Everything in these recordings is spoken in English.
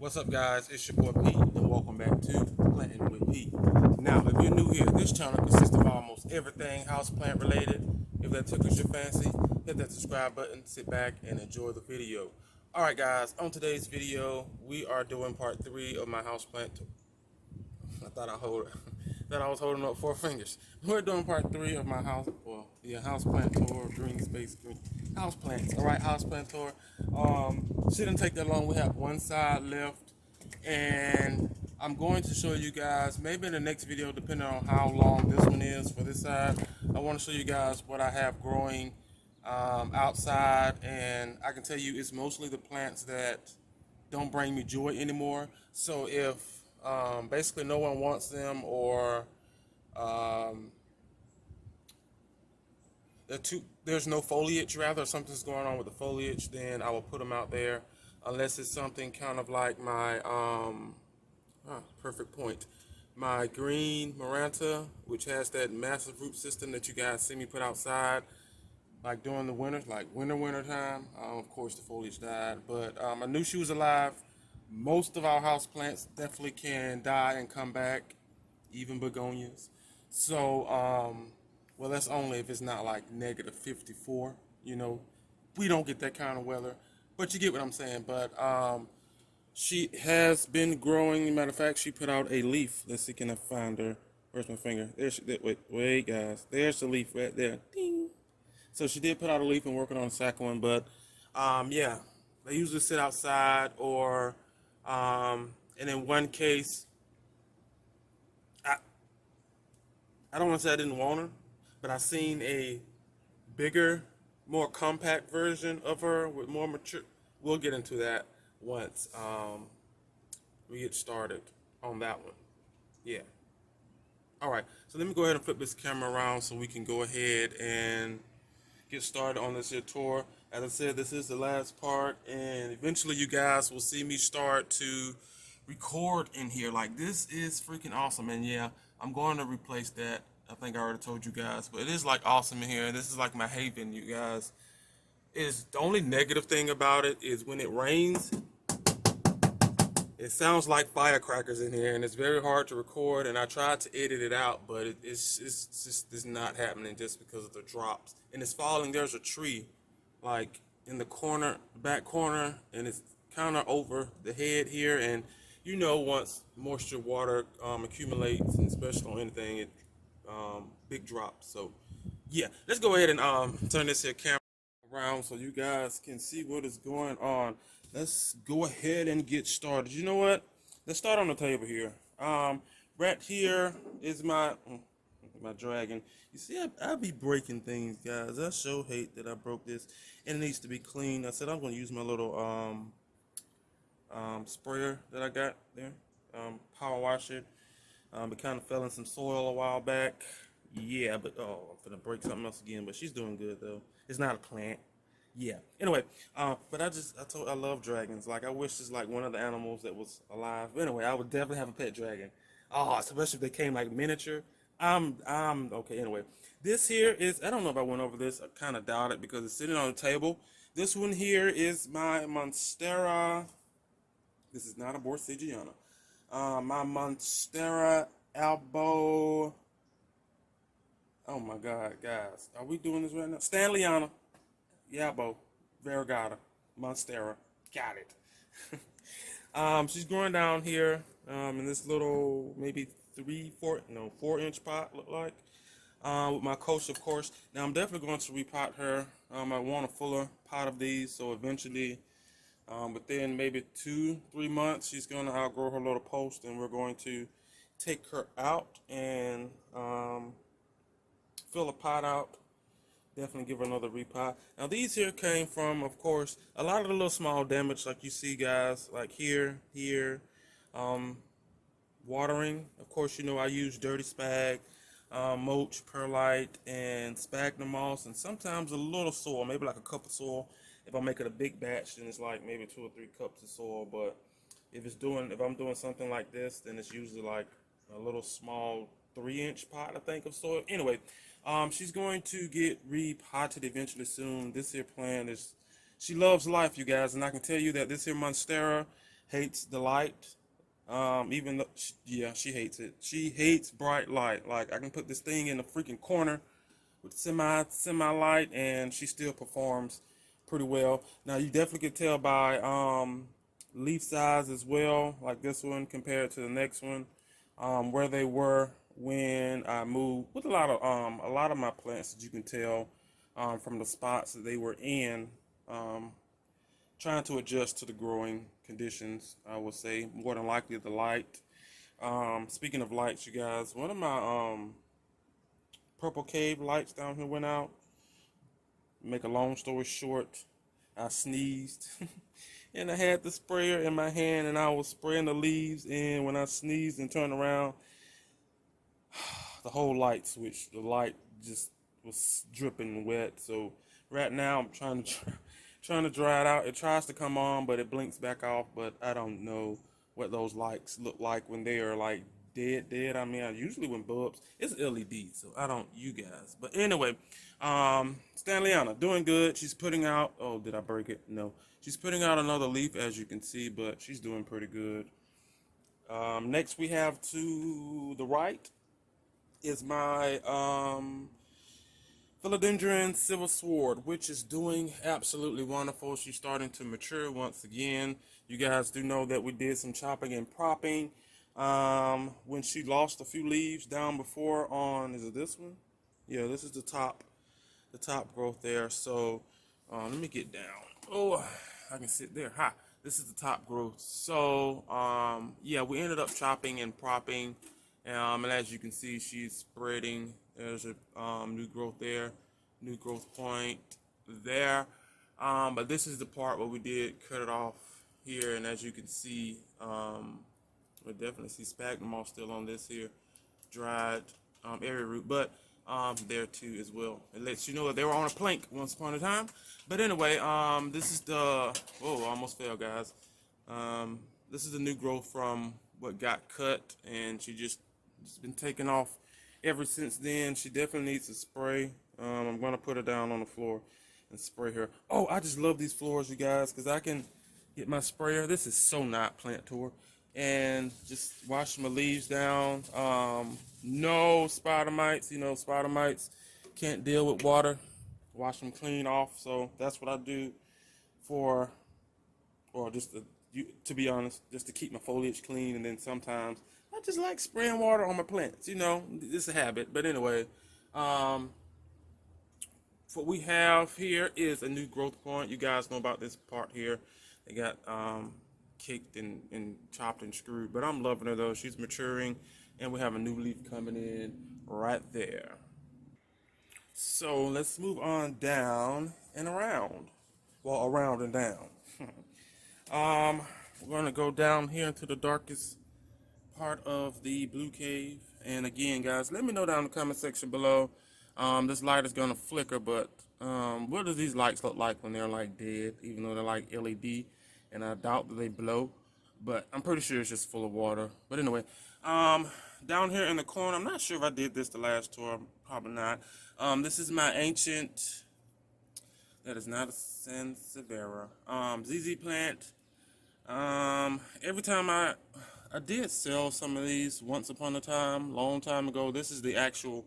What's up, guys? It's your boy Pete, and welcome back to Planting with Pete. Now, if you're new here, this channel consists of almost everything houseplant related. If that tickles your fancy, hit that subscribe button, sit back, and enjoy the video. Alright, guys, on today's video, we are doing part 3 of my houseplant tour. I thought I was holding up 4 fingers. We're doing part 3 of my houseplant tour, green space, green houseplants. Alright, houseplant tour. Shouldn't take that long. We have one side left, and I'm going to show you guys, maybe in the next video, depending on how long this one is for this side, I want to show you guys what I have growing outside, and I can tell you it's mostly the plants that don't bring me joy anymore. So if basically no one wants them, or there's no foliage, rather, something's going on with the foliage, then I will put them out there, unless it's something kind of like my perfect point, my green Maranta, which has that massive root system that you guys see me put outside like during the winter, like winter time. Of course the foliage died, but I knew she was alive. Most of our house plants definitely can die and come back, even begonias. So well, that's only if it's not like negative 54, you know. We don't get that kind of weather, but you get what I'm saying. But she has been growing. Matter of fact, she put out a leaf. Let's see, can I find her? Where's my finger? There she, wait, guys. There's the leaf right there. Ding. So she did put out a leaf and working on a second one. But yeah, they usually sit outside, or and in one case, I don't want to say I didn't want her, but I seen a bigger, more compact version of her with more mature. We'll get into that once we get started on that one. Yeah. All right. So let me go ahead and flip this camera around so we can go ahead and get started on this here tour. As I said, this is the last part, and eventually you guys will see me start to record in here. Like, this is freaking awesome. And yeah, I'm going to replace that. I think I already told you guys, but it is like awesome in here. This is like my haven, you guys. Is the only negative thing about it is when it rains, it sounds like firecrackers in here, and it's very hard to record. And I tried to edit it out, but it's just not happening just because of the drops. And it's falling. There's a tree like in the corner, back corner, and it's kind of over the head here. And you know, once moisture, water accumulates, and especially on anything, it big drops. So yeah, let's go ahead and turn this here camera around so you guys can see what is going on. Let's go ahead and get started. You know what? Let's start on the table here. Right here is my dragon. You see, I be breaking things, guys. I so hate that I broke this, and it needs to be cleaned. I said I'm going to use my little sprayer that I got there, power wash it. It kind of fell in some soil a while back. Yeah, but I'm gonna break something else again. But she's doing good though. It's not a plant. Yeah. Anyway, but I love dragons. Like, I wish it's like one of the animals that was alive. But anyway, I would definitely have a pet dragon. Oh, especially if they came like miniature. I'm okay. Anyway, this here is, I don't know if I went over this. I kind of doubt it because it's sitting on the table. This one here is my Monstera. This is not a Borsigiana. My Monstera Albo. Oh my God, guys, are we doing this right now? Stanleyana, Yabo, Variegata, Monstera. Got it. She's growing down here in this little maybe 4-inch pot, look like. With my coach, of course. Now I'm definitely going to repot her. I want a fuller pot of these, so eventually, within maybe 2-3 months, she's going to outgrow her little post, and we're going to take her out and fill a pot out. Definitely give her another repot. Now these here came from, of course, a lot of the little small damage, like you see, guys, like here, watering. Of course, you know, I use dirty spag, mulch, perlite, and sphagnum moss, and sometimes a little soil, maybe like a cup of soil. If I make it a big batch, then it's like maybe 2 or 3 cups of soil. But if I'm doing something like this, then it's usually like a little small 3-inch pot, I think, of soil. Anyway, she's going to get repotted eventually soon. This here plant is, she loves life, you guys, and I can tell you that this here Monstera hates the light. Even though, yeah, she hates it. She hates bright light. Like I can put this thing in the freaking corner with semi light, and she still performs pretty well. Now you definitely can tell by leaf size as well, like this one compared to the next one, where they were when I moved. With a lot of my plants, that you can tell from the spots that they were in. Um, Trying to adjust to the growing conditions, I would say more than likely the light. Speaking of lights, you guys, one of my purple cave lights down here went out. Make a long story short, I sneezed and I had the sprayer in my hand and I was spraying the leaves, and when I sneezed and turned around, the whole light switched. The light just was dripping wet. So right now I'm trying to dry it out. It tries to come on, but it blinks back off. But I don't know what those lights look like when they are like dead. I mean, I usually when bulbs, it's LED, so I don't, you guys. But anyway, Stanleyana doing good. She's putting out. Oh, did I break it? No. She's putting out another leaf, as you can see, but she's doing pretty good. Next, we have to the right is my Philodendron Silver Sword, which is doing absolutely wonderful. She's starting to mature once again. You guys do know that we did some chopping and propping when she lost a few leaves down before on, is it this one? Yeah, this is the top growth there. So let me get down. Oh, I can sit there. Ha! This is the top growth. So yeah, we ended up chopping and propping, and as you can see, she's spreading. There's a new growth there, new growth point there. But this is the part where we did cut it off here, and as you can see, we definitely see sphagnum moss still on this here dried area root, but there too as well. It lets you know that they were on a plank once upon a time. But anyway, this is the, oh, I almost fell, guys. This is the new growth from what got cut, and it's been taken off ever since then. She definitely needs a spray. I'm gonna put her down on the floor and spray her. Oh, I just love these floors, you guys, because I can get my sprayer. This is so not plant tour, and just wash my leaves down. No spider mites. You know, spider mites can't deal with water. Wash them clean off. So that's what I do for, or just to be honest, just to keep my foliage clean. And then sometimes I just like spraying water on my plants. You know, it's a habit. But anyway, what we have here is a new growth point. You guys know about this part here. They got kicked and chopped and screwed, but I'm loving her though. She's maturing, and we have a new leaf coming in right there. So let's move on down and around. Well, around and down. um, we're gonna go down here into the darkest part of the blue cave. And again, guys, let me know down in the comment section below. This light is gonna flicker, but what do these lights look like when they're like dead, even though they're like LED? And I doubt that they blow, but I'm pretty sure it's just full of water. But anyway, down here in the corner, I'm not sure if I did this the last tour, probably not. This is my ancient, that is not a Sansevieria, ZZ plant. Every time I did sell some of these once upon a time, long time ago. This is the actual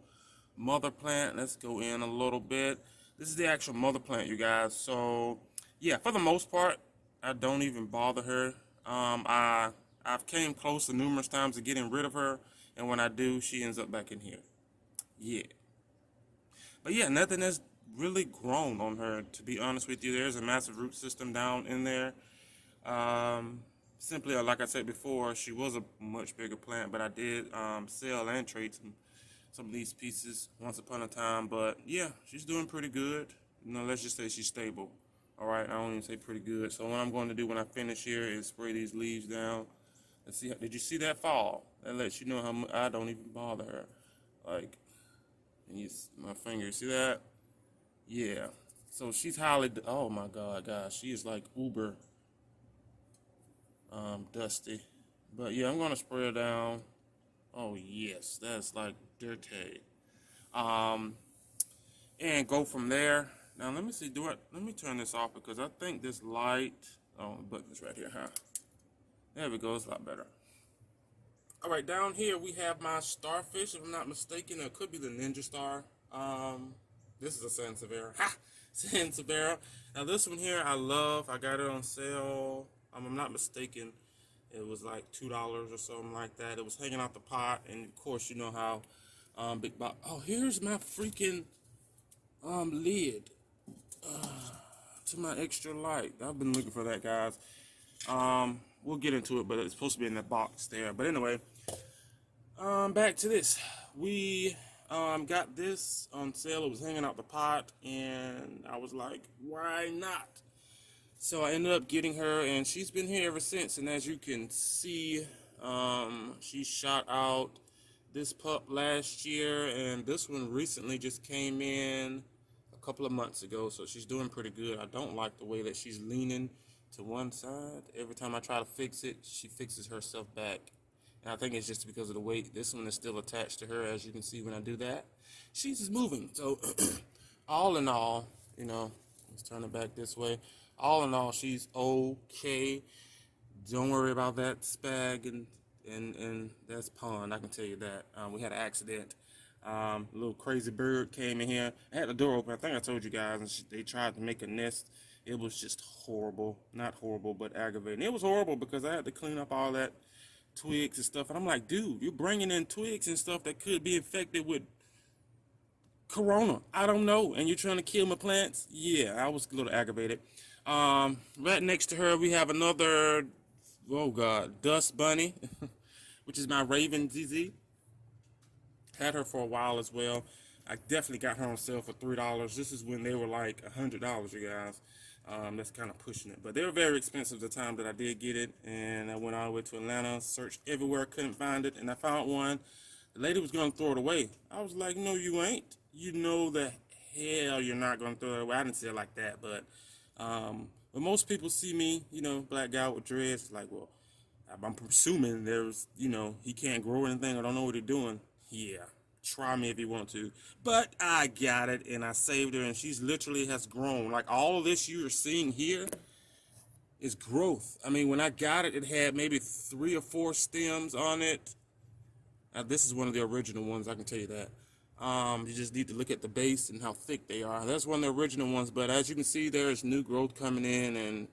mother plant. Let's go in a little bit. This is the actual mother plant, you guys. So yeah, for the most part, I don't even bother her. I've came close to numerous times to getting rid of her, and when I do, she ends up back in here. Yeah, but yeah, nothing has really grown on her, to be honest with you. There's a massive root system down in there. Simply, like I said before, she was a much bigger plant, but I did sell and trade some of these pieces once upon a time. But yeah, she's doing pretty good. You know, let's just say she's stable. All right, I don't even say pretty good. So what I'm going to do when I finish here is spray these leaves down. Let's see. Did you see that fall? That lets you know how much I don't even bother her. Like, my finger. See that? Yeah. So she's highly. Oh my God, guys, she is like uber dusty. But yeah, I'm gonna spray her down. Oh yes, that's like dirty. Um, and go from there. Now let me see. Let me turn this off because I think this light. Oh, the button's right here, huh? There we go, it's a lot better. All right, down here we have my starfish, if I'm not mistaken. It could be the Ninja Star. This is a Sansevieria. Ha! Sansevieria. Now this one here I love. I got it on sale. I'm not mistaken. It was like $2 or something like that. It was hanging out the pot, and of course you know how big box. Oh, here's my freaking lid to my extra light. I've been looking for that, guys. We'll get into it, but it's supposed to be in that box there. But anyway, back to this. We got this on sale. It was hanging out the pot, and I was like, why not? So I ended up getting her, and she's been here ever since. And as you can see, she shot out this pup last year, and this one recently just came in a couple of months ago. So she's doing pretty good. I don't like the way that she's leaning to one side. Every time I try to fix it, she fixes herself back. And I think it's just because of the weight. This one is still attached to her, as you can see when I do that. She's just moving. So all in all, you know, let's turn it back this way. All in all, she's okay. Don't worry about that spag and that's pond. I can tell you that. We had an accident. A little crazy bird came in here. I had the door open. I think I told you guys. And they tried to make a nest. It was just horrible. Not horrible, but aggravating. It was horrible because I had to clean up all that twigs and stuff. And I'm like, dude, you're bringing in twigs and stuff that could be infected with corona. I don't know. And you're trying to kill my plants? Yeah, I was a little aggravated. Right next to her, we have another, oh God, dust bunny, which is my Raven ZZ. Had her for a while as well. I definitely got her on sale for $3. This is when they were like $100, you guys. That's kind of pushing it. But they were very expensive the time that I did get it. And I went all the way to Atlanta, searched everywhere, couldn't find it. And I found one. The lady was going to throw it away. I was like, no, you ain't. You know the hell you're not going to throw it away. I didn't say it like that. But when most people see me, you know, black guy with dreads, like, well, I'm presuming there's, you know, he can't grow anything or don't know what he's doing. Yeah, try me if you want to. But I got it, and I saved her, and she's literally has grown. Like, all of this you're seeing here is growth. I mean, when I got it, it had maybe 3 or 4 stems on it. This is one of the original ones, I can tell you that. You just need to look at the base and how thick they are. That's one of the original ones, but as you can see, there's new growth coming in, and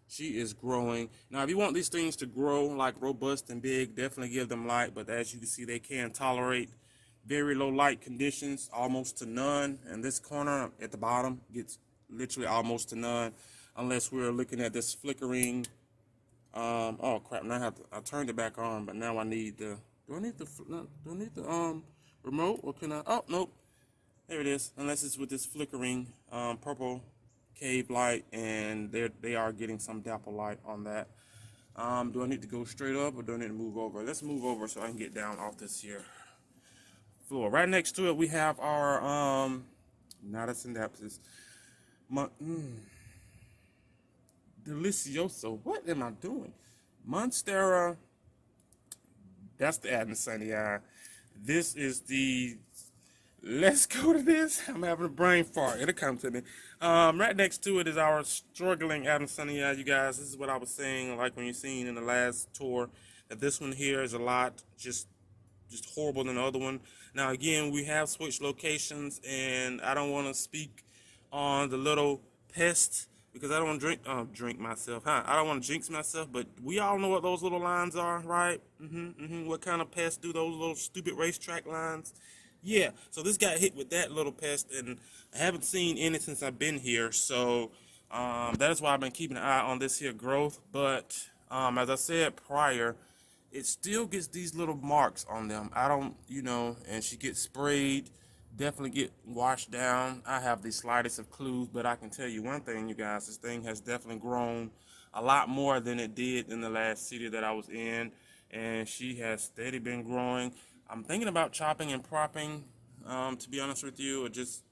she is growing. Now, if you want these things to grow like robust and big, definitely give them light. But as you can see, they can tolerate very low light conditions, almost to none. And this corner at the bottom gets literally almost to none, unless we're looking at this flickering. Oh crap! Now I turned it back on, but now I need the. Do I need the remote, or can I? Oh nope. There it is. Unless it's with this flickering purple cave light, and they are getting some dapple light on that. Do I need to go straight up, or do I need to move over? Let's move over so I can get down off this here floor. Right next to it, we have our Adansonii, Delicioso. What am I doing? Monstera. That's the Adansonii. This is the. Let's go to this. I'm having a brain fart. It'll come to me. Right next to it is our struggling Adansonii, you guys. This is what I was saying, like when you seen in the last tour, that this one here is a lot just horrible than the other one. Now, again, we have switched locations, and I don't want to speak on the little Pest because I don't want to drink myself. I don't want to jinx myself, but we all know what those little lines are, right? What kind of pests do those little stupid racetrack lines? Yeah, so this got hit with that little pest, and I haven't seen any since I've been here, so that is why I've been keeping an eye on this here growth. But as I said prior, it still gets these little marks on them. I don't, you know, and she gets sprayed, definitely get washed down. I have the slightest of clues, but I can tell you one thing, you guys, this thing has definitely grown a lot more than it did in the last city that I was in, and she has steady been growing. I'm thinking about chopping and propping, to be honest with you, or just,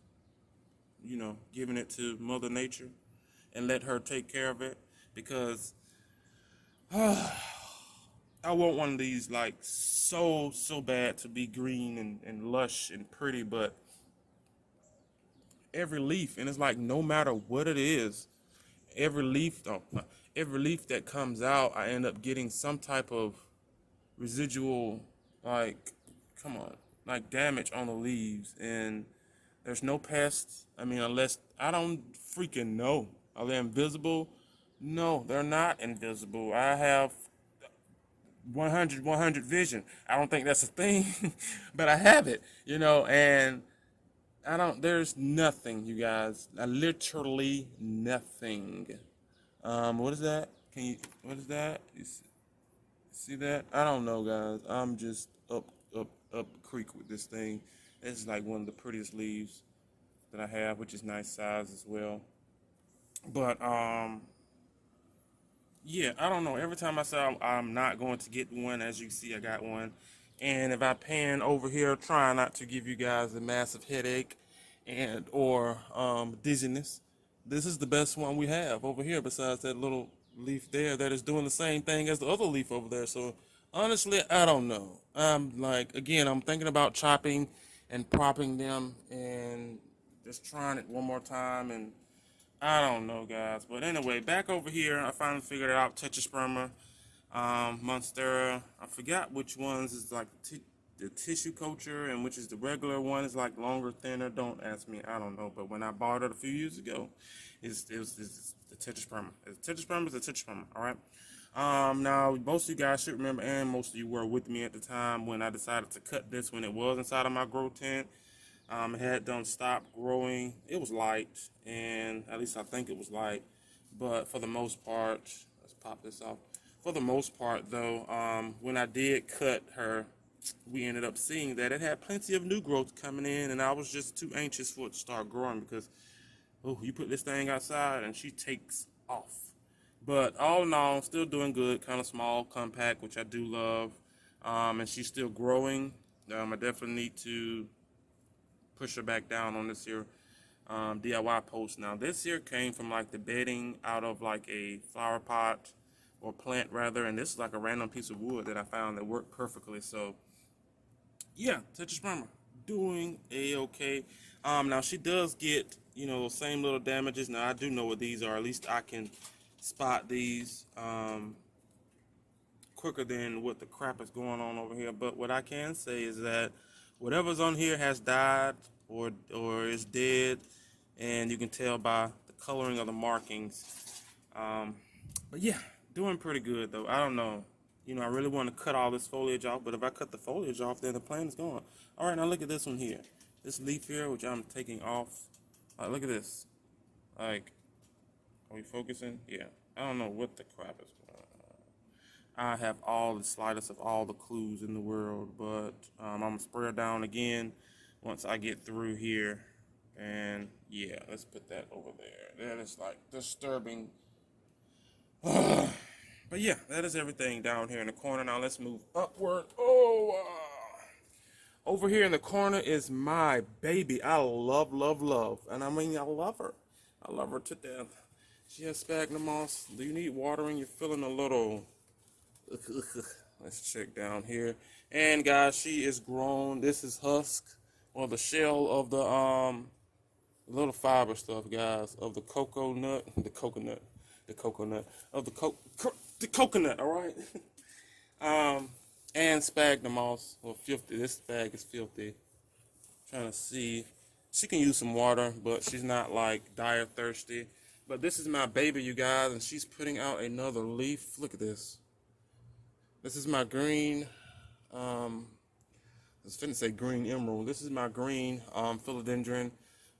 you know, giving it to Mother Nature and let her take care of it, because I want one of these like so bad to be green and lush and pretty, but every leaf, and it's like no matter what it is, every leaf, every leaf that comes out, I end up getting some type of residual, like, come on, like damage on the leaves. And there's no pests. I mean, unless, I don't freaking know. Are they invisible? No, they're not invisible. I have 100 vision. I don't think that's a thing, but I have it, and there's nothing, you guys. Literally nothing. What is that? What is that? See that? I don't know, guys. I'm just up creek with this thing. It's like one of the prettiest leaves that I have, which is nice size as well. But, yeah, I don't know. Every time I say I'm not going to get one, as you see, I got one. And if I pan over here, trying not to give you guys a massive headache or dizziness, this is the best one we have over here besides that little leaf there that is doing the same thing as the other leaf over there. So honestly, I don't know. I'm like, again, I'm thinking about chopping and propping them and just trying it one more time, and I don't know, guys. But anyway, back over here, I finally figured out Tetrasperma, Monstera. I forgot which ones is like the tissue culture and which is the regular one. Is like longer, thinner. Don't ask me. I don't know. But when I bought it a few years ago, it's the Tetrasperma. Tetrasperma is a Tetrasperma. All right. Now, most of you guys should remember, and most of you were with me at the time when I decided to cut this when it was inside of my grow tent. It had done stopped growing. It was light, and at least I think it was light. But for the most part, let's pop this off. For the most part, though, when I did cut her, we ended up seeing that it had plenty of new growth coming in, and I was just too anxious for it to start growing because, oh, you put this thing outside and she takes off. But all in all, still doing good, kind of small, compact, which I do love, and she's still growing. I definitely need to push her back down on this here DIY post. Now this here came from like the bedding out of like a flower pot or plant rather, and this is like a random piece of wood that I found that worked perfectly. So yeah, Tetrasperma doing a-okay. Now she does get those same little damages. Now I do know what these are. At least I can spot these quicker than what the crap is going on over here. But what I can say is that whatever's on here has died or is dead, and you can tell by the coloring of the markings. But yeah, doing pretty good though. I don't know. I really want to cut all this foliage off, but if I cut the foliage off, then the plant is gone. All right, now look at this one here. This leaf here, which I'm taking off. Look at this. Like, are we focusing? Yeah. I don't know what the crap is going on. I have all the slightest of all the clues in the world, but I'm going to spray her down again once I get through here. And yeah, let's put that over there. That is like disturbing. But yeah, that is everything down here in the corner. Now let's move upward. Over here in the corner is my baby. I love, love, love. And I mean, I love her. I love her to death. She has sphagnum moss. Do you need watering? You're feeling a little... Let's check down here. And guys, she is grown. This is husk, or the shell of the little fiber stuff, guys, of the coconut, of the coconut, all right? And sphagnum moss, well, filthy. This spag is filthy. Trying to see. She can use some water, but she's not like dire thirsty. But this is my baby, you guys, and she's putting out another leaf. Look at this. This is my green, I was finna say green emerald. This is my green philodendron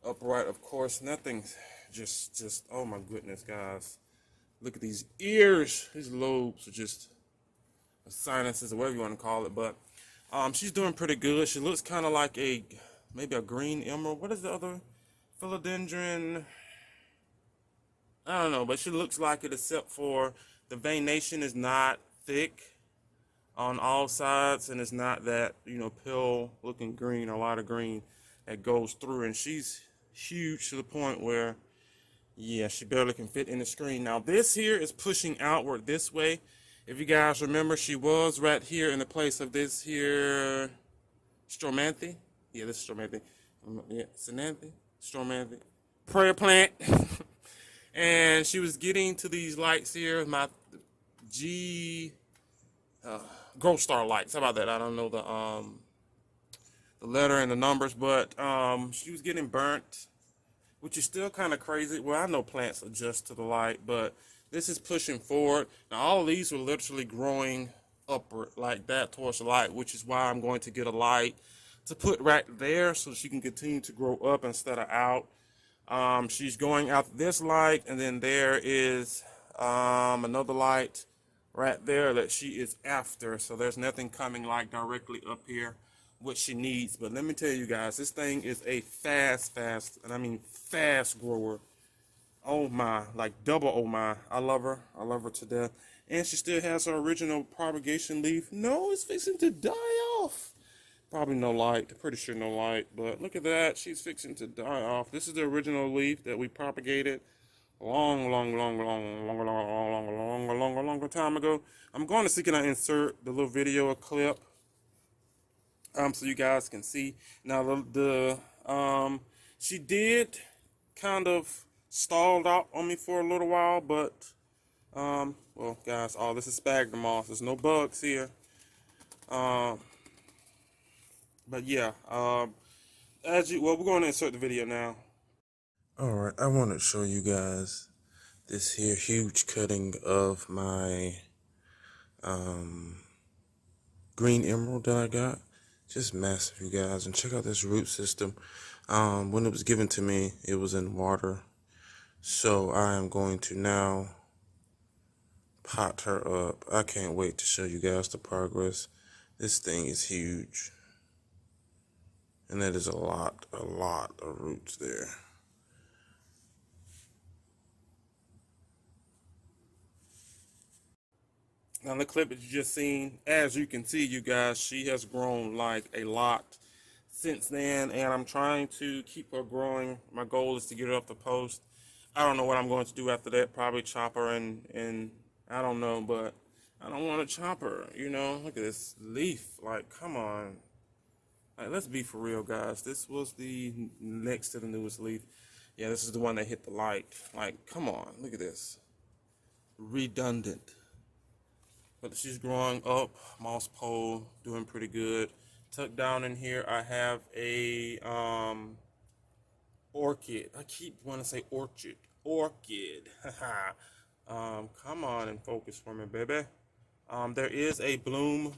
upright, of course. Nothing's just, oh my goodness, guys. Look at these ears. These lobes are just sinuses or whatever you want to call it. But she's doing pretty good. She looks kind of like maybe a green emerald. What is the other philodendron? I don't know, but she looks like it, except for the veination is not thick on all sides, and it's not that, pale looking green, a lot of green that goes through. And she's huge to the point where, yeah, she barely can fit in the screen. Now this here is pushing outward this way. If you guys remember, she was right here in the place of this here Stromanthe. Yeah, this is Stromanthe. Yeah, Sananthe, Stromanthe, prayer plant. And she was getting to these lights here, my GrowStar lights. How about that? I don't know the letter and the numbers, but she was getting burnt, which is still kind of crazy. Well, I know plants adjust to the light, but this is pushing forward. Now, all of these were literally growing upward like that towards the light, which is why I'm going to get a light to put right there so she can continue to grow up instead of out. She's going out this light, and then there is another light right there that she is after. So there's nothing coming like directly up here, what she needs. But let me tell you guys, this thing is a fast, and I mean fast grower. Oh my, like double oh my. I love her to death. And she still has her original propagation leaf. No, it's fixing to die off. Probably no light, pretty sure no light, but look at that, she's fixing to die off. This is the original leaf that we propagated long time ago. I'm going to see, can I insert the little video, a clip, so you guys can see. Now she did kind of stalled out on me for a little while, but well guys, this is sphagnum moss, there's no bugs here. But yeah, we're going to insert the video now. Alright, I want to show you guys this here huge cutting of my green emerald that I got. Just massive, you guys. And check out this root system. When it was given to me, it was in water. So I am going to now pot her up. I can't wait to show you guys the progress. This thing is huge. And that is a lot of roots there. Now the clip that you just seen, as you can see, you guys, she has grown like a lot since then, and I'm trying to keep her growing. My goal is to get her up the post. I don't know what I'm going to do after that. Probably chop her and I don't know, but I don't want to chop her, you know. Look at this leaf. Like, come on. Like, let's be for real, guys. This was the next to the newest leaf. Yeah, this is the one that hit the light. Like, come on. Look at this. Redundant. But she's growing up. Moss pole, doing pretty good. Tucked down in here, I have a orchid. I keep wanting to say orchid. Orchid. Come on and focus for me, baby. There is a bloom.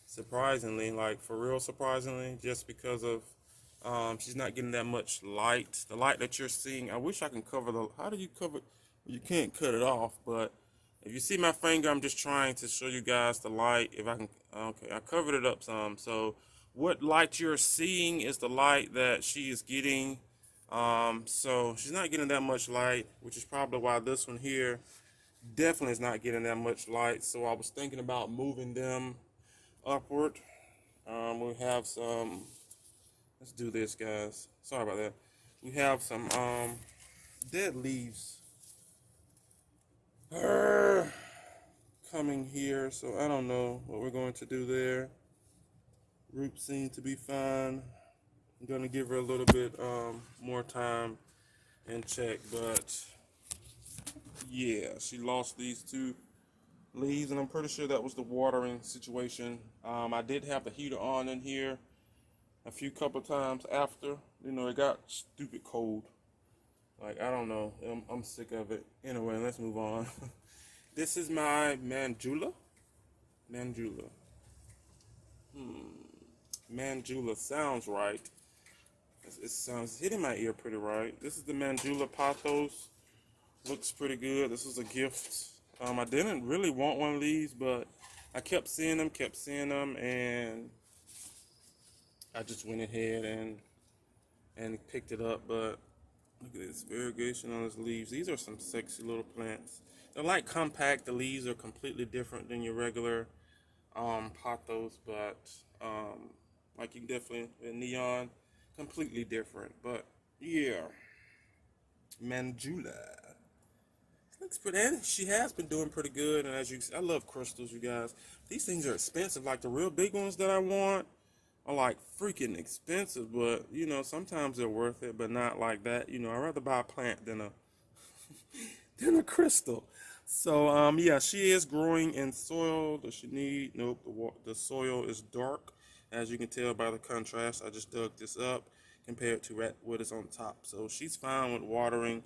Surprisingly, like for real surprisingly, just because of she's not getting that much light. The light that you're seeing, I wish I can cover how do you cover, you can't cut it off, but if you see my finger, I'm just trying to show you guys the light. If I can, okay, I covered it up some. So what light you're seeing is the light that she is getting. So she's not getting that much light, which is probably why this one here definitely is not getting that much light. So I was thinking about moving them upward. We have some, let's do this, guys. Sorry about that. We have some dead leaves coming here, so I don't know what we're going to do there. Roots seem to be fine. I'm gonna give her a little bit more time and check, but yeah, she lost these two leaves, and I'm pretty sure that was the watering situation. I did have the heater on in here a couple times after, you know, it got stupid cold. Like, I don't know, I'm sick of it. Anyway, let's move on. This is my Manjula. Manjula sounds right. It sounds hitting my ear pretty right. This is the Manjula pothos. Looks pretty good. This was a gift. I didn't really want one of these, but I kept seeing them, and I just went ahead and picked it up. But look at this variegation on his leaves. These are some sexy little plants. They're like compact. The leaves are completely different than your regular pothos, but like you can definitely neon, completely different. But yeah, Manjula looks pretty, and she has been doing pretty good. And as you see, I love crystals, you guys. These things are expensive. Like the real big ones that I want are like freaking expensive, but you know, sometimes they're worth it, but not like that. You know, I'd rather buy a plant than a than a crystal. So yeah, she is growing in soil. Does she need? Nope. The soil is dark, as you can tell by the contrast. I just dug this up compared to what is on top. So she's fine with watering.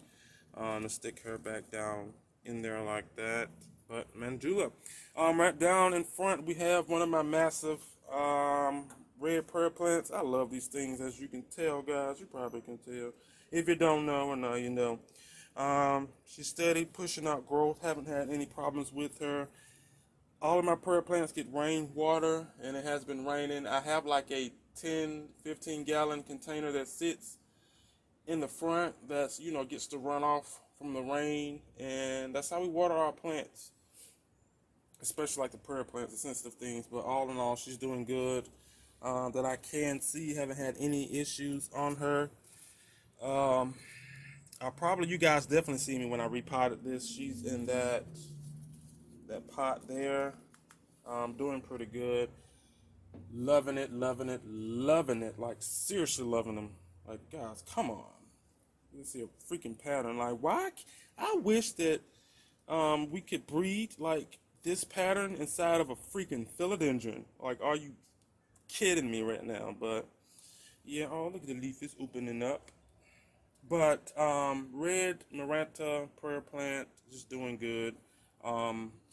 To stick her back down in there like that. But Manjula, right down in front we have one of my massive red pearl plants. I love these things, as you can tell, guys. You probably can tell. If you don't know, or now you know. She's steady pushing out growth. Haven't had any problems with her. All of my pearl plants get rain water, and it has been raining. I have like a 10, 15 gallon container that sits in the front that's, you know, gets the runoff from the rain, and that's how we water our plants, especially like the pearl plants, the sensitive things. But all in all, she's doing good. That I can see, haven't had any issues on her. You guys definitely see me when I repotted this. She's in that pot there. Doing pretty good. Loving it, loving it, loving it. Like, seriously loving them. Like, guys, come on. You see a freaking pattern. Like, why? I wish that we could breed like this pattern inside of a freaking philodendron. Like, are you kidding me right now? But yeah, oh, look at the leaf is opening up. But red Maranta prayer plant just doing good.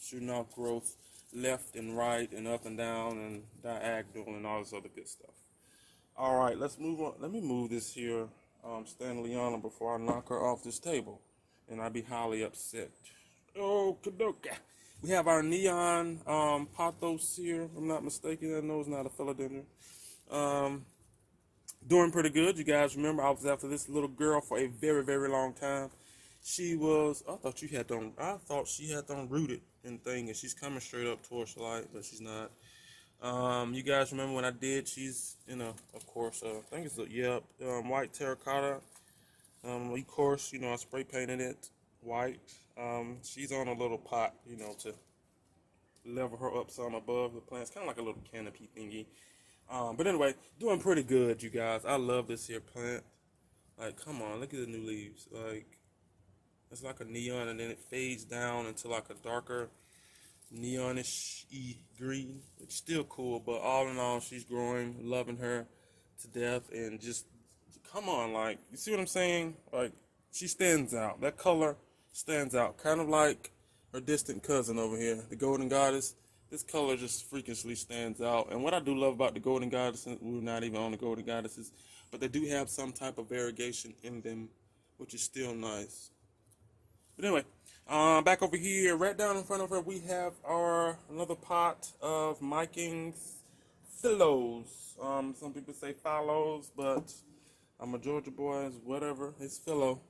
Shooting off growth left and right and up and down and diagonal and all this other good stuff. All right, let's move on. Let me move this here, Stanleyana, before I knock her off this table, and I'd be highly upset. Oh, Kadoka. We have our neon pothos here. If I'm not mistaken. I know it's not a philodendron. Doing pretty good. You guys remember I was after this little girl for a very, very long time. She was. I thought she had them rooted and thing, and she's coming straight up towards the light, but she's not. You guys remember when I did? She's, you know, of course, I think it's white terracotta. Of course, you know, I spray painted it white. She's on a little pot, you know, to level her up some above the plants, kind of like a little canopy thingy. But anyway, doing pretty good, you guys. I love this here plant. Like, come on, look at the new leaves. Like, it's like a neon, and then it fades down into like a darker neonish green. It's still cool, but all in all, she's growing, loving her to death, and just come on, like, you see what I'm saying? Like, she stands out. That color stands out, kind of like her distant cousin over here, the golden goddess. This color just freakishly stands out. And what I do love about the golden goddesses, we're not even on the golden goddesses, but they do have some type of variegation in them, which is still nice. But anyway, back over here, right down in front of her, we have another pot of Miking's Philos. Some people say Philos, but I'm a Georgia boy, whatever. It's Philo.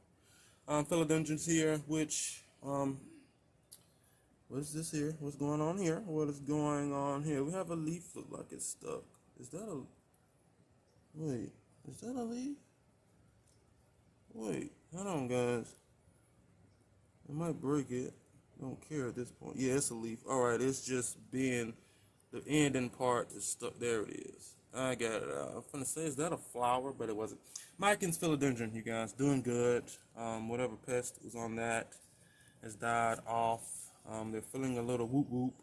Philodendrons here, which, what is this here? What's going on here? What is going on here? We have a leaf look like it's stuck. Is that a... Wait, is that a leaf? Wait, hold on, guys. I might break it. Don't care at this point. Yeah, it's a leaf. Alright, it's just being... The ending part is stuck. There it is. I got it out. I'm gonna say, is that a flower? But it wasn't. Miking's philodendron, you guys. Doing good. Whatever pest was on that has died off. They're feeling a little whoop whoop.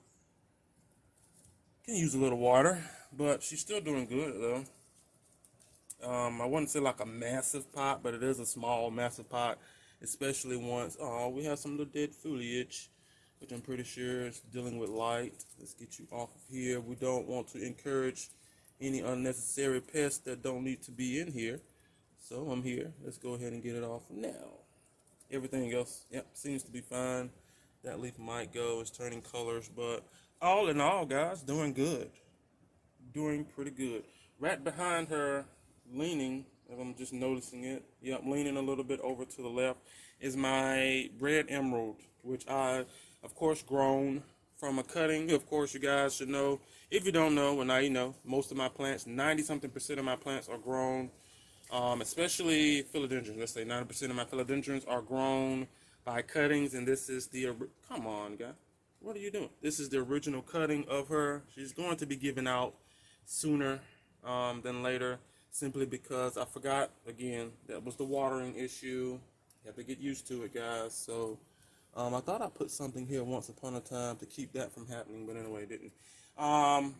Can use a little water, but she's still doing good though. I wouldn't say like a massive pot, but it is a small, massive pot, especially once. Oh, we have some little dead foliage, which I'm pretty sure is dealing with light. Let's get you off of here. We don't want to encourage any unnecessary pests that don't need to be in here. So I'm here. Let's go ahead and get it off now. Everything else, yep, seems to be fine. That leaf might go. It's turning colors, but all in all, guys, doing good. Doing pretty good. Right behind her, leaning, if I'm just noticing it, yep, leaning a little bit over to the left, is my red emerald, which I, of course, grown from a cutting. Of course, you guys should know. If you don't know, well, now you know. Most of my plants, 90-something% of my plants are grown, especially philodendrons. Let's say 90% of my philodendrons are grown by cuttings, and this is the, come on, guy. What are you doing? This is the original cutting of her. She's going to be given out sooner than later, simply because I forgot, again, that was the watering issue. You have to get used to it, guys. So I thought I put something here once upon a time to keep that from happening, but anyway, it didn't. Um,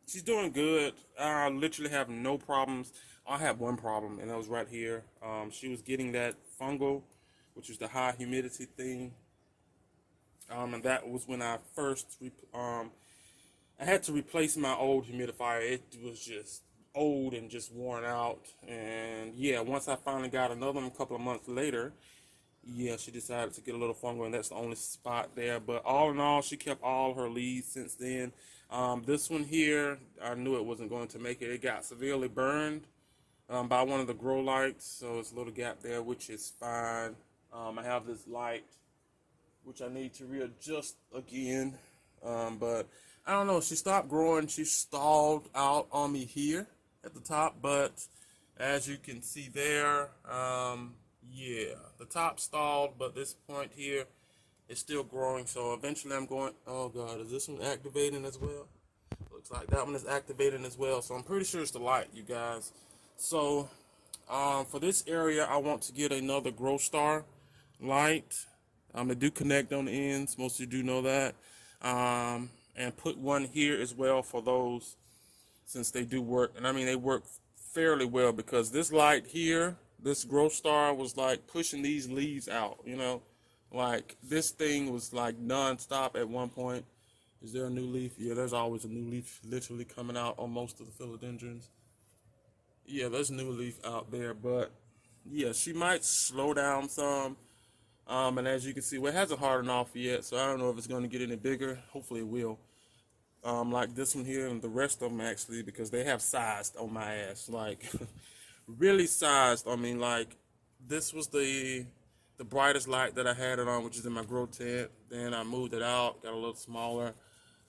she's doing good. I literally have no problems. I have one problem, and that was right here. She was getting that fungal, which is the high humidity thing. And that was when I first, I had to replace my old humidifier. It was just old and just worn out. And yeah, once I finally got another one a couple of months later, yeah, she decided to get a little fungal, and that's the only spot there. But all in all, she kept all her leaves since then. This one here, I knew it wasn't going to make it. It got severely burned by one of the grow lights, so it's a little gap there, which is fine. I have this light, which I need to readjust again. But I don't know, she stopped growing. She stalled out on me here at the top, but as you can see there, yeah, the top stalled, but this point here is still growing. So eventually I'm going, oh God, is this one activating as well? Looks like that one is activating as well. So I'm pretty sure it's the light, you guys. So for this area, I want to get another GrowStar light. They do connect on the ends. Most of you do know that. And put one here as well for those, since they do work. And I mean, they work fairly well, because this light here, this GrowStar, was like pushing these leaves out, you know. Like this thing was like non-stop at one point. Is there a new leaf? Yeah, there's always a new leaf literally coming out on most of the philodendrons. Yeah, there's a new leaf out there, but yeah, she might slow down some. And as you can see, well, it hasn't hardened off yet, so I don't know if it's going to get any bigger. Hopefully it will. Like this one here and the rest of them, actually, because they have sized on my ass, like really sized. I mean, like this was the brightest light that I had it on, which is in my grow tent. Then I moved it out, got a little smaller.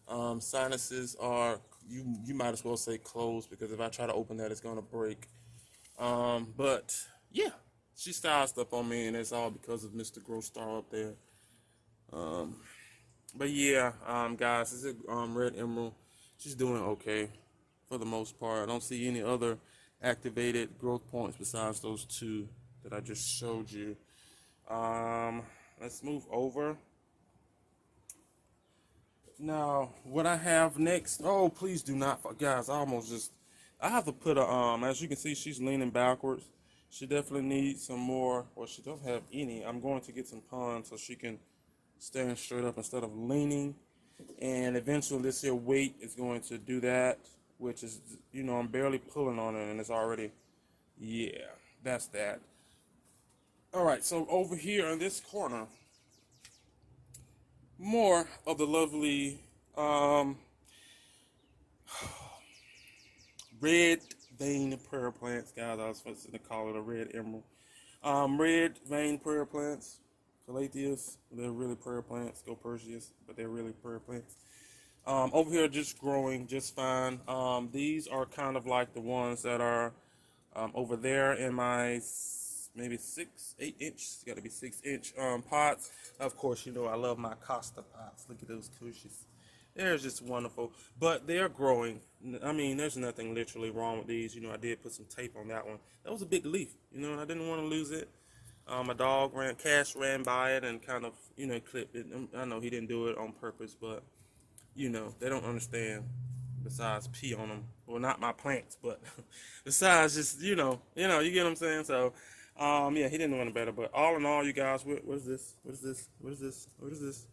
Sinuses are, you might as well say closed, because if I try to open that, it's gonna break. But yeah, she sized up on me, and it's all because of Mr. GrowStar up there. But yeah, guys, this is Red Emerald. She's doing okay for the most part. I don't see any other activated growth points besides those two that I just showed you. Let's move over. Now, what I have next, oh, please do not, guys, I have to put a, as you can see, she's leaning backwards. She definitely needs some more, or she don't have any. I'm going to get some pons so she can stand straight up instead of leaning. And eventually this here weight is going to do that, which is, you know, I'm barely pulling on it, and it's already, yeah, that's that. All right, so over here in this corner, more of the lovely red vein prayer plants, guys. I was supposed to call it a red emerald. Red vein prayer plants, Calatheus. They're really prayer plants. Go Perseus, but they're really prayer plants. Over here, just growing just fine. These are kind of like the ones that are over there in my maybe 8 inch. It's got to be 6-inch pots. Of course, you know I love my Costa pots. Look at those cushions. They're just wonderful, but they're growing. I mean, there's nothing literally wrong with these. You know, I did put some tape on that one. That was a big leaf, you know, and I didn't want to lose it. My dog Cash ran by it and kind of, you know, clipped it. I know he didn't do it on purpose, but you know, they don't understand. Besides pee on them, well, not my plants, but besides just, you get what I'm saying. So, yeah, he didn't want it better. But all in all, you guys, what is this? What is this? What is this? What is this?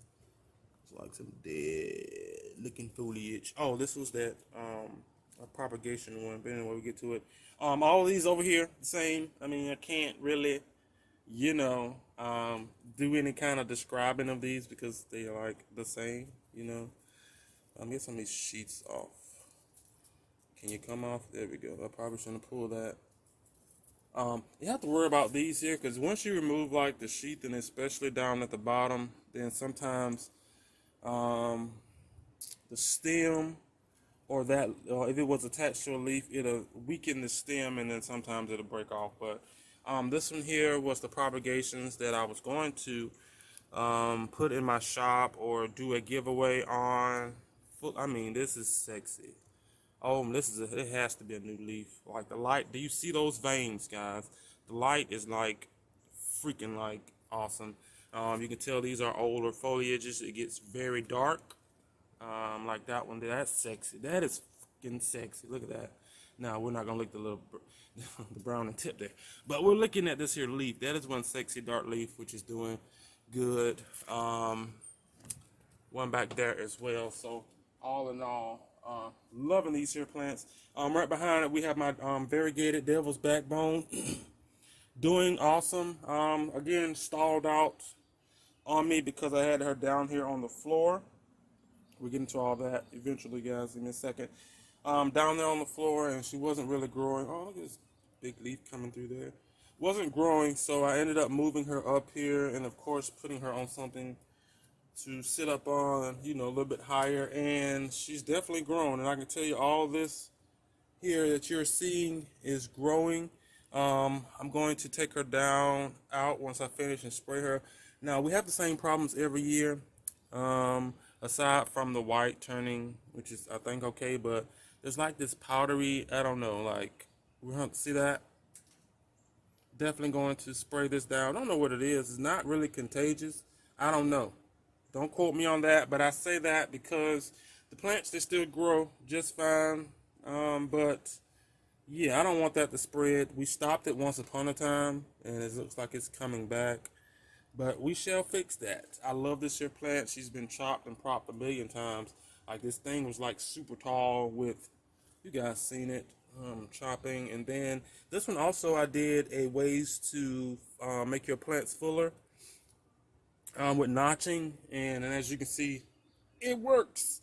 It's like some dead looking foliage. Oh, this was that a propagation one. But anyway, we get to it. All of these over here, the same. I mean, I can't really, you know, do any kind of describing of these because they are like the same, you know. Get some of these sheets off. Can you come off? There we go. I probably shouldn't pull that. You have to worry about these here because once you remove like the sheath, and especially down at the bottom, then sometimes the stem or that, if it was attached to a leaf, it'll weaken the stem, and then sometimes it'll break off. But this one here was the propagations that I was going to put in my shop or do a giveaway on. I mean, this is sexy. Oh, it has to be a new leaf. Like the light, do you see those veins, guys? The light is like freaking like awesome. You can tell these are older foliages. It gets very dark. Like that one. That's sexy. That is fucking sexy. Look at that. Now we're not gonna look at the little the brown and tip there, but we're looking at this here leaf. That is one sexy dark leaf, which is doing good. One back there as well. So all in all, loving these here plants. Right behind it we have my variegated devil's backbone. Doing awesome. Again, stalled out on me because I had her down here on the floor. We'll get into all that eventually, guys, in a second. Down there on the floor, and she wasn't really growing. Oh, look at this big leaf coming through there. Wasn't growing, so I ended up moving her up here, and of course putting her on something to sit up on, you know, a little bit higher. And she's definitely grown, and I can tell you all this here that you're seeing is growing. I'm going to take her down out once I finish and spray her. Now we have the same problems every year. Aside from the white turning, which is I think okay, but there's like this powdery, I don't know, like, we're going to see that. Definitely going to spray this down. I don't know what it is. It's not really contagious. I don't know. Don't quote me on that, but I say that because the plants, they still grow just fine. But yeah, I don't want that to spread. We stopped it once upon a time, and it looks like it's coming back. But we shall fix that. I love this here plant. She's been chopped and propped a million times. Like, this thing was like super tall with, you guys seen it, chopping. And then this one also I did a ways to make your plants fuller with notching. And as you can see, it works.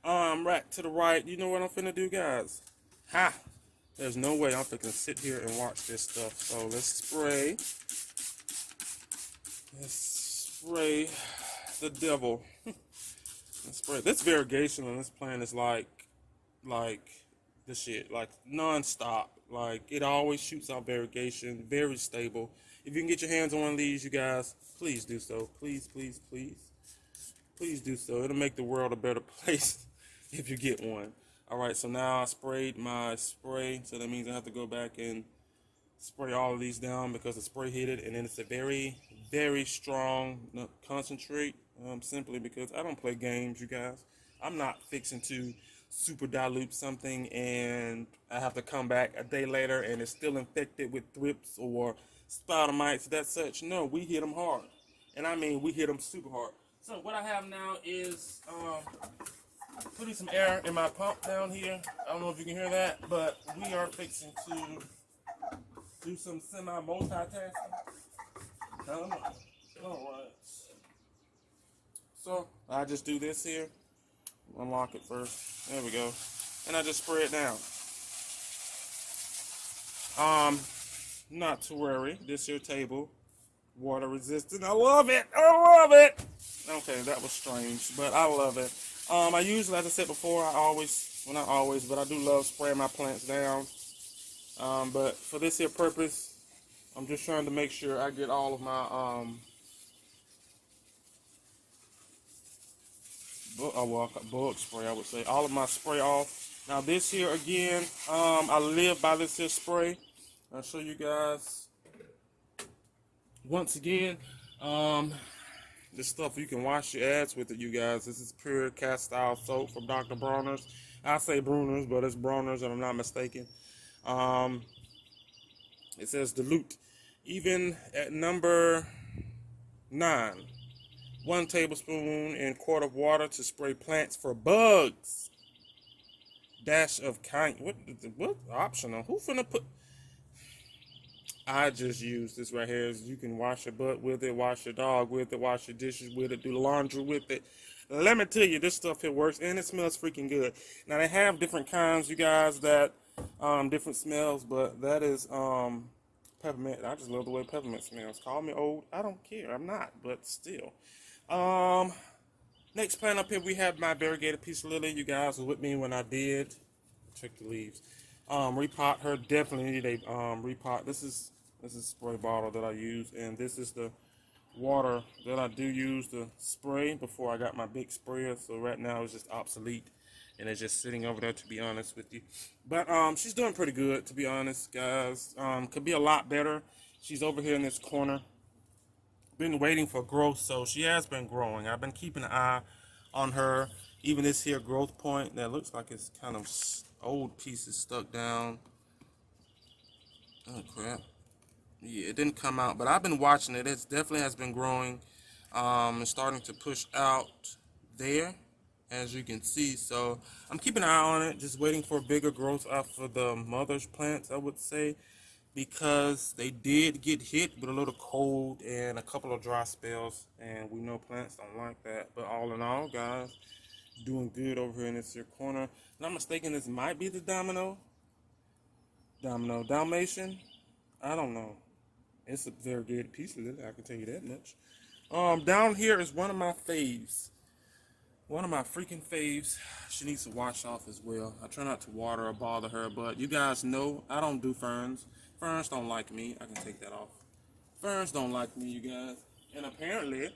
Right to the right. You know what I'm finna do, guys? Ha! There's no way I'm finna sit here and watch this stuff. So let's spray. Let's spray the devil. Let's spray. This variegation on this plant is like the shit, like non-stop. Like, it always shoots out variegation, very stable. If you can get your hands on one of these, you guys, please do so. Please, please, please. Please do so. It'll make the world a better place if you get one. Alright, so now I sprayed my spray, so that means I have to go back and spray all of these down because the spray hit it, and then it's a very, very strong concentrate, simply because I don't play games, you guys. I'm not fixing to super dilute something and I have to come back a day later and it's still infected with thrips or spider mites. That's such. No, we hit them hard, and I mean we hit them super hard. So what I have now is putting some air in my pump down here. I don't know if you can hear that, but we are fixing to do some semi-multitasking. Alright. So I just do this here. Unlock it first. There we go. And I just spray it down. Not to worry. This here table, water resistant. I love it. I love it. Okay, that was strange, but I love it. I usually, as I said before, but I do love spraying my plants down. But for this here purpose, I'm just trying to make sure I get all of my bug spray, I would say, all of my spray off. Now this here again, I live by this here spray. I'll show you guys once again. This stuff, you can wash your ass with it, you guys. This is pure cast style soap from Dr. Bronners. I say Bronners, but it's Bronners if I'm not mistaken. It says dilute. Even at number 9, 1 tablespoon in quart of water to spray plants for bugs. Dash of what optional? Who finna put? I just use this right here. You can wash your butt with it, wash your dog with it, wash your dishes with it, do the laundry with it. Let me tell you, this stuff here works, and it smells freaking good. Now they have different kinds, you guys, that different smells, but that is peppermint. I just love the way peppermint smells. Call me old, I don't care. I'm not, but still. Next plant up here, we have my variegated peace lily. You guys were with me when I did check the leaves. Repot her. Definitely need a repot. This is spray bottle that I use, and this is the water that I do use to spray before I got my big sprayer. So right now it's just obsolete, and it's just sitting over there, to be honest with you. But she's doing pretty good, to be honest, guys. Could be a lot better. She's over here in this corner. been waiting for growth, so she has been growing. I've been keeping an eye on her. Even this here growth point that looks like it's kind of old pieces stuck down. Oh crap. Yeah, it didn't come out, but I've been watching it. It definitely has been growing. It's starting to push out there, as you can see. So I'm keeping an eye on it, just waiting for bigger growth out for the mother's plants, I would say, because they did get hit with a little cold and a couple of dry spells, and we know plants don't like that. But all in all, guys, doing good over here in this here corner. Not mistaken, this might be the Dalmatian. I don't know. It's a very good piece of it, I can tell you that much. Down here is one of my faves. One of my freaking faves. She needs to wash off as well. I try not to water or bother her, but you guys know I don't do ferns. Ferns don't like me. I can take that off. Ferns don't like me, you guys. And apparently,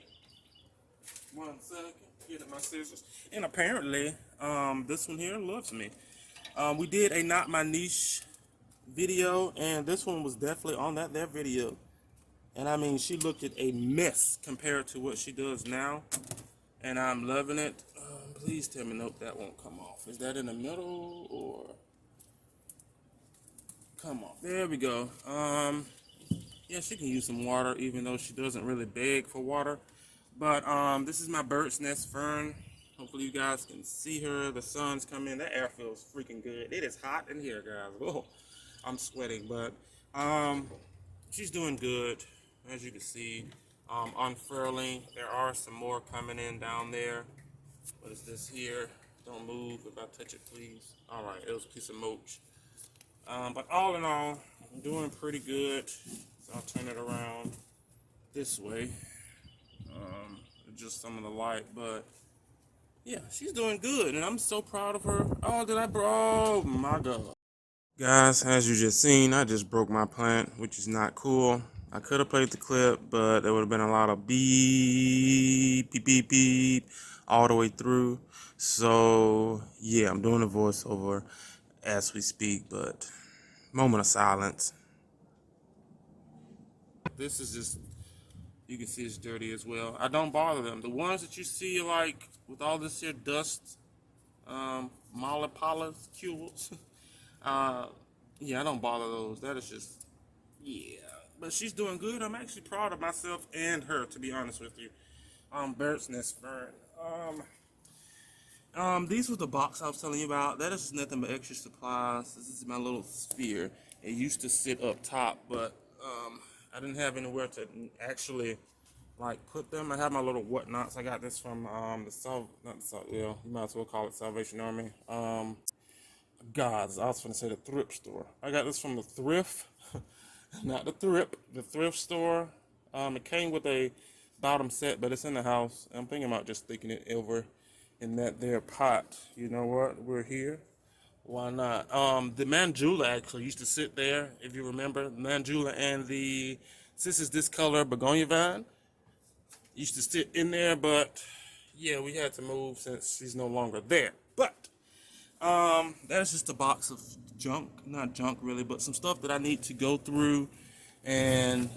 one second, get at my scissors. And apparently, this one here loves me. We did a Not My Niche video, and this one was definitely on that video. And I mean, she looked at a mess compared to what she does now, and I'm loving it. Please tell me, nope, that won't come off. Is that in the middle, or come off? There we go. Yeah, she can use some water, even though she doesn't really beg for water. But this is my bird's nest fern. Hopefully you guys can see her. The sun's coming in. That air feels freaking good. It is hot in here, guys. Whoa, I'm sweating, but she's doing good, as you can see. Unfurling. There are some more coming in down there. What is this here? Don't move if I touch it, please. All right, it was a piece of mulch. But all in all, I'm doing pretty good. So I'll turn it around this way. Just some of the light, but yeah, she's doing good, and I'm so proud of her. Oh, oh my God. Guys, as you just seen, I just broke my plant, which is not cool. I could have played the clip, but there would have been a lot of beep, beep, beep, beep all the way through. So, yeah, I'm doing a voiceover as we speak, but moment of silence. This is just, you can see it's dirty as well. I don't bother them. The ones that you see, like, with all this here dust, molecules, yeah, I don't bother those. That is just, yeah. But she's doing good. I'm actually proud of myself and her, to be honest with you. Bird's nest fern. These were the box I was telling you about. That is just nothing but extra supplies. This is my little sphere. It used to sit up top, but I didn't have anywhere to actually like put them. I have my little whatnots. I got this from you might as well call it Salvation Army. Gods, I was gonna say the thrift store. I got this from the thrift, not the thrift store. It came with a bottom set, but it's in the house. I'm thinking about just sticking it over in that there pot. You know what? We're here. Why not? The Manjula actually used to sit there, if you remember. Manjula and the This is Discolor begonia vine used to sit in there, but yeah, we had to move since she's no longer there. But that's just a box of junk, not junk really, but some stuff that I need to go through and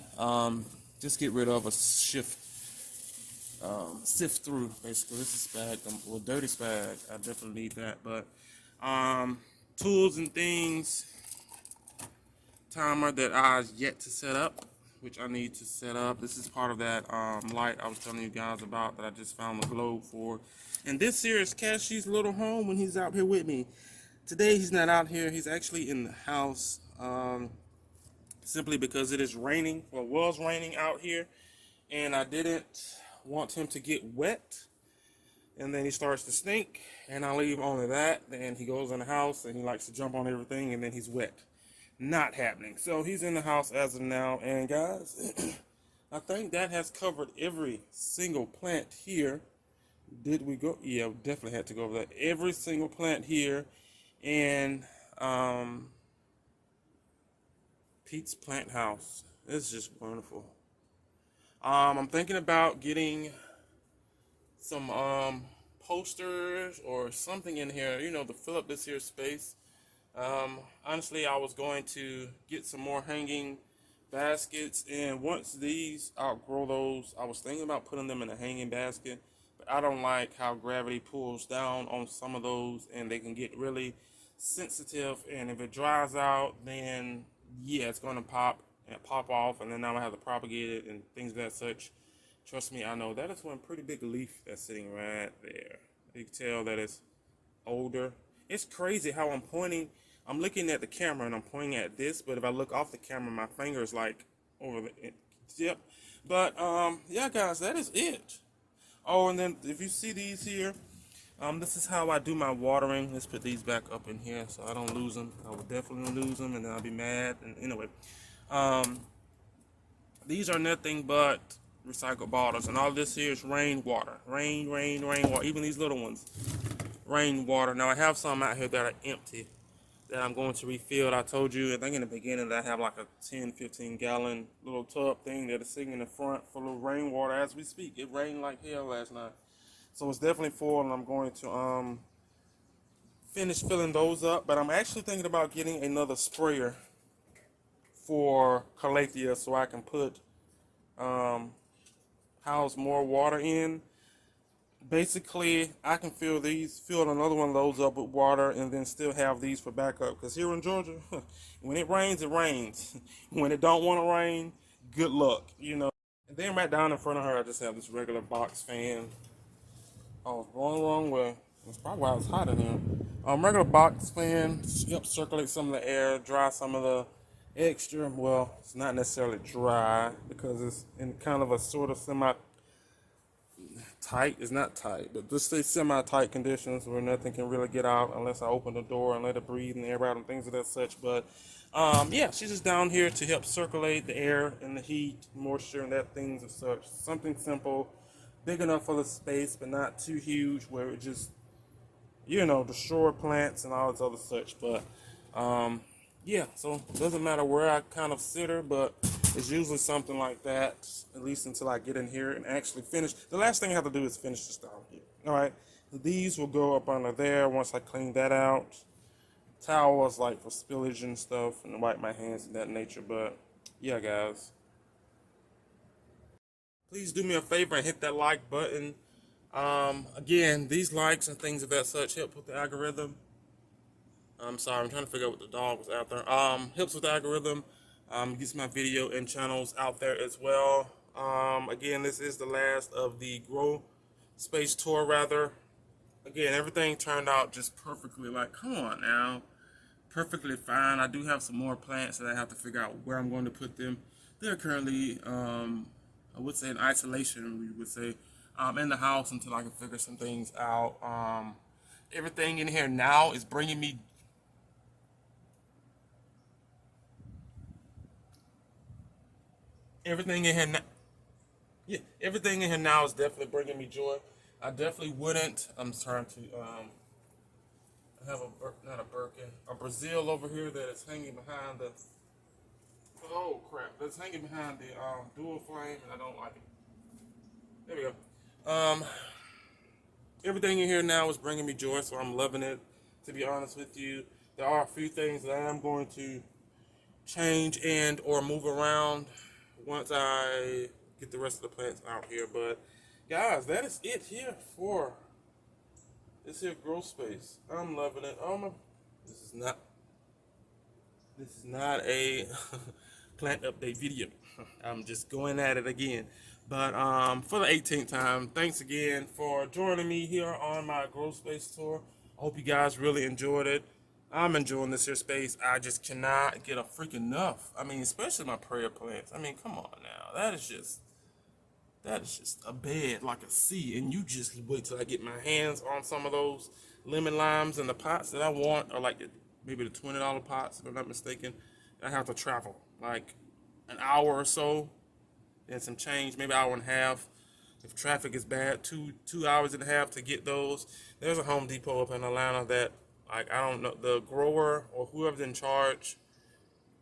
just get rid of, sift through. Basically, this is spag, well, dirty spag. I definitely need that, but tools and things, timer that I yet to set up, which I need to set up. This is part of that light I was telling you guys about that I just found the globe for. And this here is Cashie's little home when he's out here with me. Today he's not out here. He's actually in the house simply because it is raining, well, it was raining out here, and I didn't want him to get wet. And then he starts to stink, and I leave only that. Then he goes in the house, and he likes to jump on everything, and then he's wet. Not happening. So he's in the house as of now, and guys, I think that has covered every single plant here. Did we go? Yeah, we definitely had to go over that. Every single plant here, and Pete's plant house. It's just wonderful. I'm thinking about getting some posters or something in here, you know, to fill up this here space. Honestly, I was going to get some more hanging baskets, and once these outgrow those, I was thinking about putting them in a hanging basket, but I don't like how gravity pulls down on some of those, and they can get really sensitive, and if it dries out, then yeah, it's going to pop off, and then I'm gonna have to propagate it and things of that such. Trust me, I know. That is one pretty big leaf that's sitting right there. You can tell that it's older. It's crazy how I'm looking at the camera and I'm pointing at this, but if I look off the camera, my finger is like over the tip. But yeah, guys, that is it. Oh, and then if you see these here, this is how I do my watering. Let's put these back up in here so I don't lose them. I would definitely lose them, and then I'll be mad. And anyway, um, these are nothing but recycled bottles, and all this here is rainwater. Rain water. Even these little ones, rainwater. Now I have some out here that are empty that I'm going to refill. I told you, I think in the beginning, that I have like a 10-15 gallon little tub thing that is sitting in the front full of rainwater as we speak. It rained like hell last night, so it's definitely full, and I'm going to finish filling those up. But I'm actually thinking about getting another sprayer for calathea so I can put house more water in. Basically, I can fill another one of those up with water, and then still have these for backup. Because here in Georgia, when it rains, it rains. When it don't want to rain, good luck, you know. And then right down in front of her, I just have this regular box fan. I was going the wrong way. That's probably why it's hot in here. Regular box fan, help circulate some of the air, dry some of the extra. Well, it's not necessarily dry because it's in kind of a sort of tight. It's not tight, but just say semi-tight conditions where nothing can really get out unless I open the door and let it breathe and air out and things of that such. But yeah, she's just down here to help circulate the air and the heat, moisture, and that things of such. Something simple, big enough for the space, but not too huge where it just, you know, destroy plants and all this other such. But yeah, so it doesn't matter where I kind of sit her, but it's usually something like that, at least until I get in here and actually finish. The last thing I have to do is finish this down here. All right, these will go up under there once I clean that out. Towels like for spillage and stuff, and wipe my hands and that nature. But yeah, guys, please do me a favor and hit that like button. Again, these likes and things of that such help with the algorithm. I'm sorry, I'm trying to figure out what the dog was out there. Helps with the algorithm. Gets my video and channels out there as well. Again, this is the last of the Grow Space tour, rather. Again, everything turned out just perfectly. Like, come on now, perfectly fine. I do have some more plants that I have to figure out where I'm going to put them. They're currently, I would say, in isolation. We would say, in the house until I can figure some things out. Everything in here now is bringing me. Everything in here now. Yeah, everything in here now is definitely bringing me joy. I definitely wouldn't. I'm trying to I have not a Birkin, a Brazil over here that is hanging behind the. Oh crap! That's hanging behind the dual flame, and I don't like it. There we go. Everything in here now is bringing me joy, so I'm loving it. To be honest with you, there are a few things that I am going to change and or move around once I get the rest of the plants out here. But guys, that is it here for this here grow space. I'm loving it. This is not a plant update video. I'm just going at it again. But for the 18th time, thanks again for joining me here on my grow space tour. I hope you guys really enjoyed it. I'm enjoying this here space. I just cannot get a freaking enough. I mean, especially my prayer plants. I mean, come on now. That is just a bed like a sea. And you just wait till I get my hands on some of those lemon limes and the pots that I want, or like maybe the $20 pots, if I'm not mistaken. I have to travel like an hour or so and some change, maybe an hour and a half. If traffic is bad, two hours and a half to get those. There's a Home Depot up in Atlanta that, like, I don't know, the grower or whoever's in charge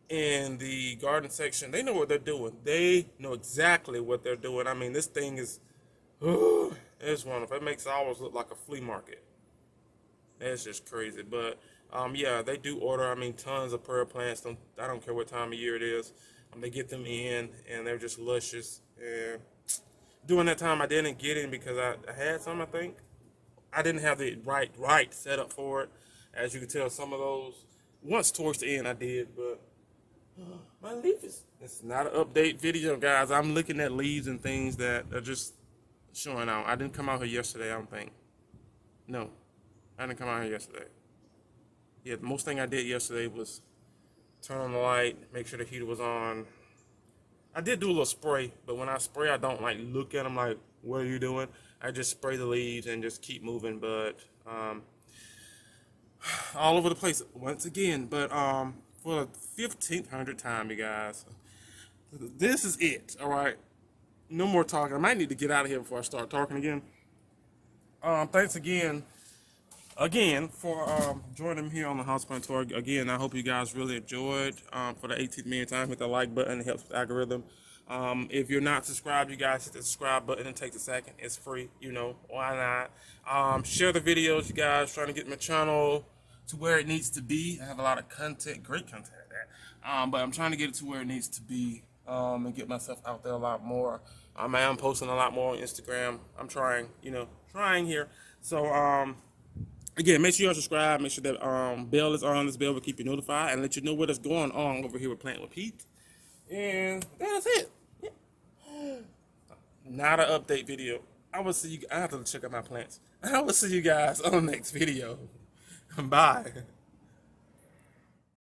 in the garden section, they know what they're doing. They know exactly what they're doing. I mean, this thing is, it's wonderful. It makes ours look like a flea market. It's just crazy. But yeah, they do order, I mean, tons of prayer plants. I don't care what time of year it is. They get them in, and they're just luscious. And during that time, I didn't get in because I had some, I think. I didn't have the right setup for it. As you can tell, some of those, once towards the end I did, but my leaf it's not an update video, guys. I'm looking at leaves and things that are just showing out. I didn't come out here yesterday, I don't think. No, I didn't come out here yesterday. Yeah, the most thing I did yesterday was turn on the light, make sure the heater was on. I did do a little spray, but when I spray, I don't like look at them like, what are you doing? I just spray the leaves and just keep moving, but all over the place once again. But for the 1500th time, you guys, this is it. All right, no more talking. I might need to get out of here before I start talking again. Thanks again for joining me here on the house plant tour. Again, I hope you guys really enjoyed. For the 18th million time, hit the like button. It helps with the algorithm. If you're not subscribed, you guys hit the subscribe button. It takes a second. It's free. You know, why not? Share the videos, you guys. Trying to get my channel to where it needs to be. I have a lot of content, great content at that. But I'm trying to get it to where it needs to be, and get myself out there a lot more. I am posting a lot more on Instagram. I'm trying here. So, again, make sure you subscribe. Make sure that bell is on. This bell will keep you notified and let you know what is going on over here with Plantnwitpete. And that's it. Yeah. Not an update video. I will see you. I have to check out my plants. I will see you guys on the next video. Bye.